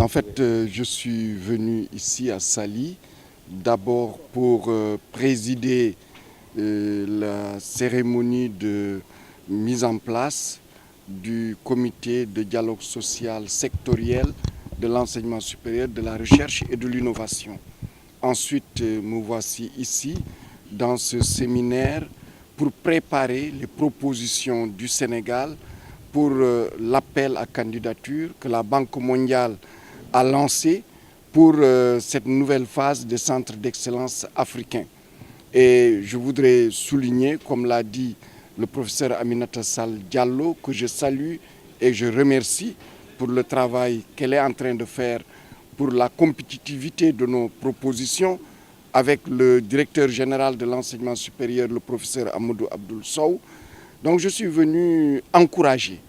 En fait, je suis venu ici à Saly, d'abord pour présider la cérémonie de mise en place du comité de dialogue social sectoriel de l'enseignement supérieur, de la recherche et de l'innovation. Ensuite, me voici ici dans ce séminaire pour préparer les propositions du Sénégal pour l'appel à candidature que la Banque mondiale a lancé pour cette nouvelle phase des centres d'excellence africains. Et je voudrais souligner, comme l'a dit le professeur Aminata Sall Diallo, que je salue et je remercie pour le travail qu'elle est en train de faire pour la compétitivité de nos propositions avec le directeur général de l'enseignement supérieur, le professeur Amadou Abdoul Sow. Donc je suis venu encourager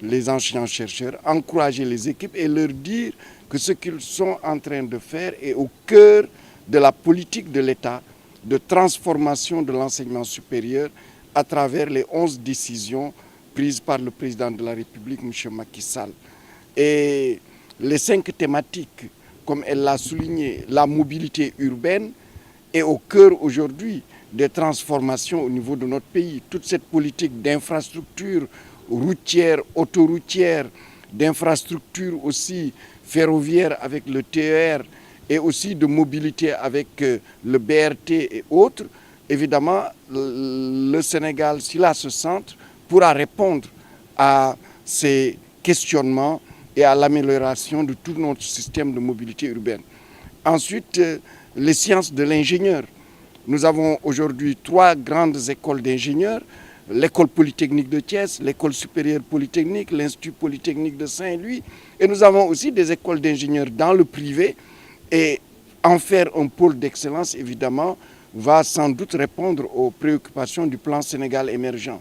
les enseignants-chercheurs, encourager les équipes et leur dire que ce qu'ils sont en train de faire est au cœur de la politique de l'État de transformation de l'enseignement supérieur à travers les 11 décisions prises par le président de la République, M. Macky Sall. Et les 5 thématiques, comme elle l'a souligné, la mobilité urbaine est au cœur aujourd'hui des transformations au niveau de notre pays. Toute cette politique d'infrastructure routière, autoroutière, d'infrastructure aussi ferroviaire avec le TER et aussi de mobilité avec le BRT et autres, évidemment, le Sénégal, s'il a ce centre, pourra répondre à ces questionnements et à l'amélioration de tout notre système de mobilité urbaine. Ensuite, les sciences de l'ingénieur. Nous avons aujourd'hui 3 grandes écoles d'ingénieurs, l'école polytechnique de Thiès, l'école supérieure polytechnique, l'Institut polytechnique de Saint-Louis. Et nous avons aussi des écoles d'ingénieurs dans le privé. Et en faire un pôle d'excellence, évidemment, va sans doute répondre aux préoccupations du plan Sénégal émergent.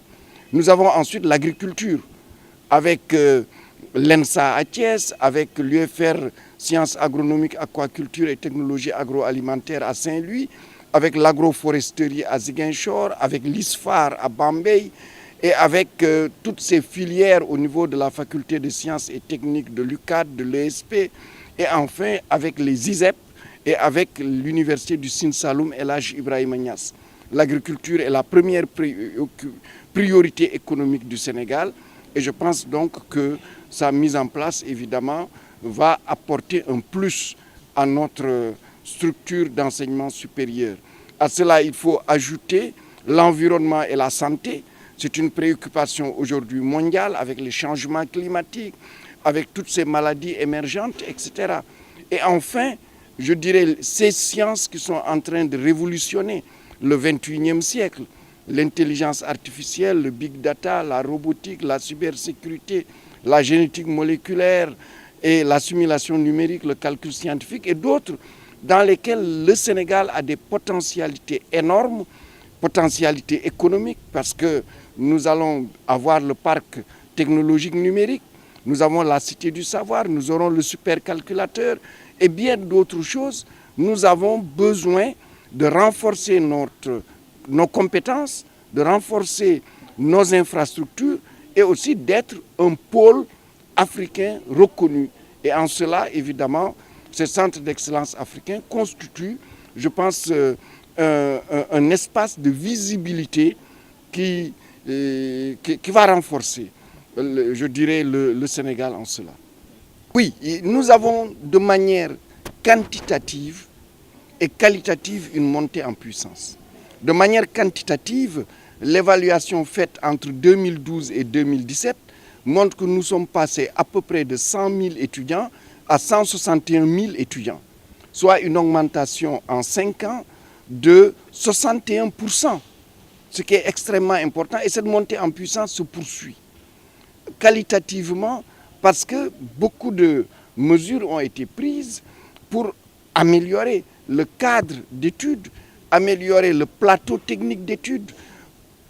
Nous avons ensuite l'agriculture, avec l'ENSA à Thiès, avec l'UFR Sciences agronomiques, aquaculture et technologies agroalimentaires à Saint-Louis, avec l'agroforesterie à Ziguinchor, avec l'ISFAR à Bambey et avec toutes ces filières au niveau de la faculté de sciences et techniques de l'UCAD, de l'ESP, et enfin avec les ISEP et avec l'université du Sine Saloum El Hadj Ibrahima Niass. L'agriculture est la première priorité économique du Sénégal et je pense donc que sa mise en place, évidemment, va apporter un plus à notre structure d'enseignement supérieur. À cela, il faut ajouter l'environnement et la santé. C'est une préoccupation aujourd'hui mondiale avec les changements climatiques, avec toutes ces maladies émergentes, etc. Et enfin, je dirais ces sciences qui sont en train de révolutionner le 21e siècle, l'intelligence artificielle, le big data, la robotique, la cybersécurité, la génétique moléculaire et la simulation numérique, le calcul scientifique et d'autres dans lesquels le Sénégal a des potentialités énormes, potentialités économiques, parce que nous allons avoir le parc technologique numérique, nous avons la cité du savoir, nous aurons le supercalculateur et bien d'autres choses. Nous avons besoin de renforcer nos compétences, de renforcer nos infrastructures et aussi d'être un pôle africain reconnu. Et en cela, évidemment, ces centres d'excellence africains constituent, je pense, un espace de visibilité qui va renforcer, je dirais, le Sénégal en cela. Oui, nous avons de manière quantitative et qualitative une montée en puissance. De manière quantitative, l'évaluation faite entre 2012 et 2017 montre que nous sommes passés à peu près de 100 000 étudiants à 161 000 étudiants, soit une augmentation en 5 ans de 61%, ce qui est extrêmement important. Et cette montée en puissance se poursuit qualitativement parce que beaucoup de mesures ont été prises pour améliorer le cadre d'études, améliorer le plateau technique d'études,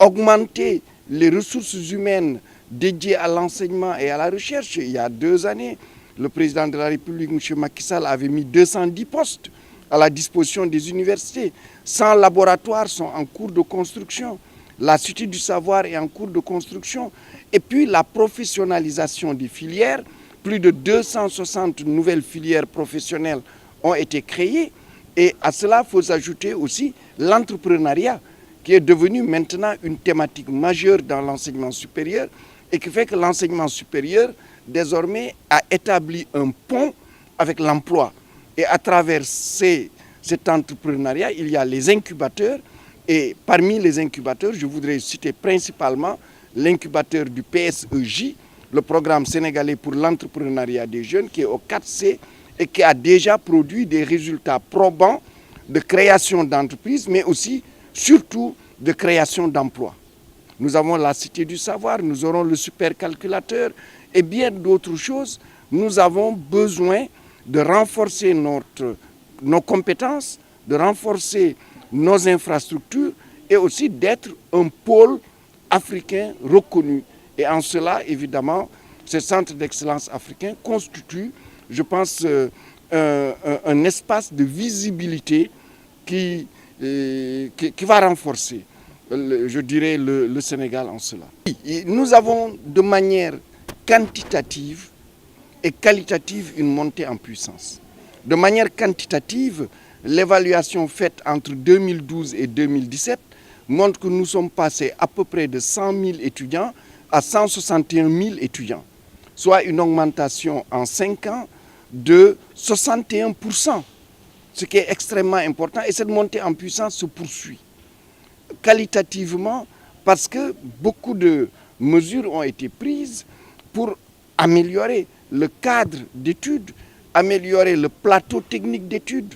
augmenter les ressources humaines dédiées à l'enseignement et à la recherche. Il y a 2 années, le président de la République, M. Macky Sall, avait mis 210 postes à la disposition des universités. 100 laboratoires sont en cours de construction. La Cité du savoir est en cours de construction. Et puis la professionnalisation des filières Plus de 260 nouvelles filières professionnelles ont été créées. Et à cela, il faut ajouter aussi l'entrepreneuriat, qui est devenu maintenant une thématique majeure dans l'enseignement supérieur et qui fait que l'enseignement supérieur, désormais, a établi un pont avec l'emploi. Et à travers cet entrepreneuriat, il y a les incubateurs. Et parmi les incubateurs, je voudrais citer principalement l'incubateur du PSEJ, le programme sénégalais pour l'entrepreneuriat des jeunes, qui est au 4C et qui a déjà produit des résultats probants de création d'entreprises, mais aussi, surtout, de création d'emplois. Nous avons la Cité du Savoir, nous aurons le supercalculateur et bien d'autres choses. Nous avons besoin de renforcer nos compétences, de renforcer nos infrastructures et aussi d'être un pôle africain reconnu. Et en cela, évidemment, ce centre d'excellence africain constitue, je pense, un espace de visibilité qui va renforcer, je dirais, le Sénégal en cela. Nous avons de manière quantitative et qualitative une montée en puissance. De manière quantitative, l'évaluation faite entre 2012 et 2017 montre que nous sommes passés à peu près de 100 000 étudiants à 161 000 étudiants, soit une augmentation en 5 ans de 61%, ce qui est extrêmement important. Et cette montée en puissance se poursuit qualitativement parce que beaucoup de mesures ont été prises pour améliorer le cadre d'études, améliorer le plateau technique d'études,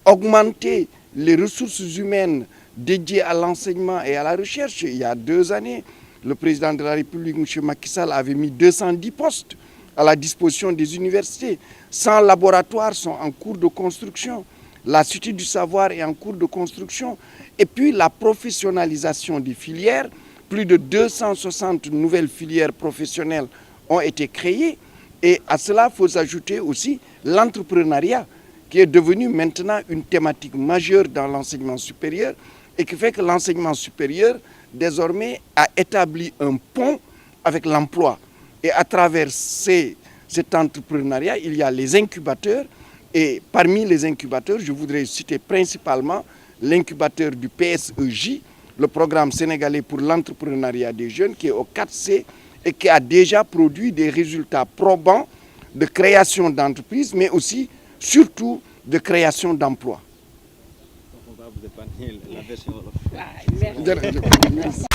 augmenter les ressources humaines dédiées à l'enseignement et à la recherche. Il y a 2 années, le président de la République, M. Macky Sall, avait mis 210 postes à la disposition des universités. 100 laboratoires sont en cours de construction. La Cité du Savoir est en cours de construction. Et puis la professionnalisation des filières, plus de 260 nouvelles filières professionnelles ont été créées. Et à cela, il faut ajouter aussi l'entrepreneuriat, qui est devenu maintenant une thématique majeure dans l'enseignement supérieur et qui fait que l'enseignement supérieur, désormais, a établi un pont avec l'emploi. Et à travers cet entrepreneuriat, il y a les incubateurs. Et parmi les incubateurs, je voudrais citer principalement l'incubateur du PSEJ, le programme sénégalais pour l'entrepreneuriat des jeunes, qui est au 4C et qui a déjà produit des résultats probants de création d'entreprises, mais aussi, surtout, de création d'emplois. On va vous épargner la version. Merci.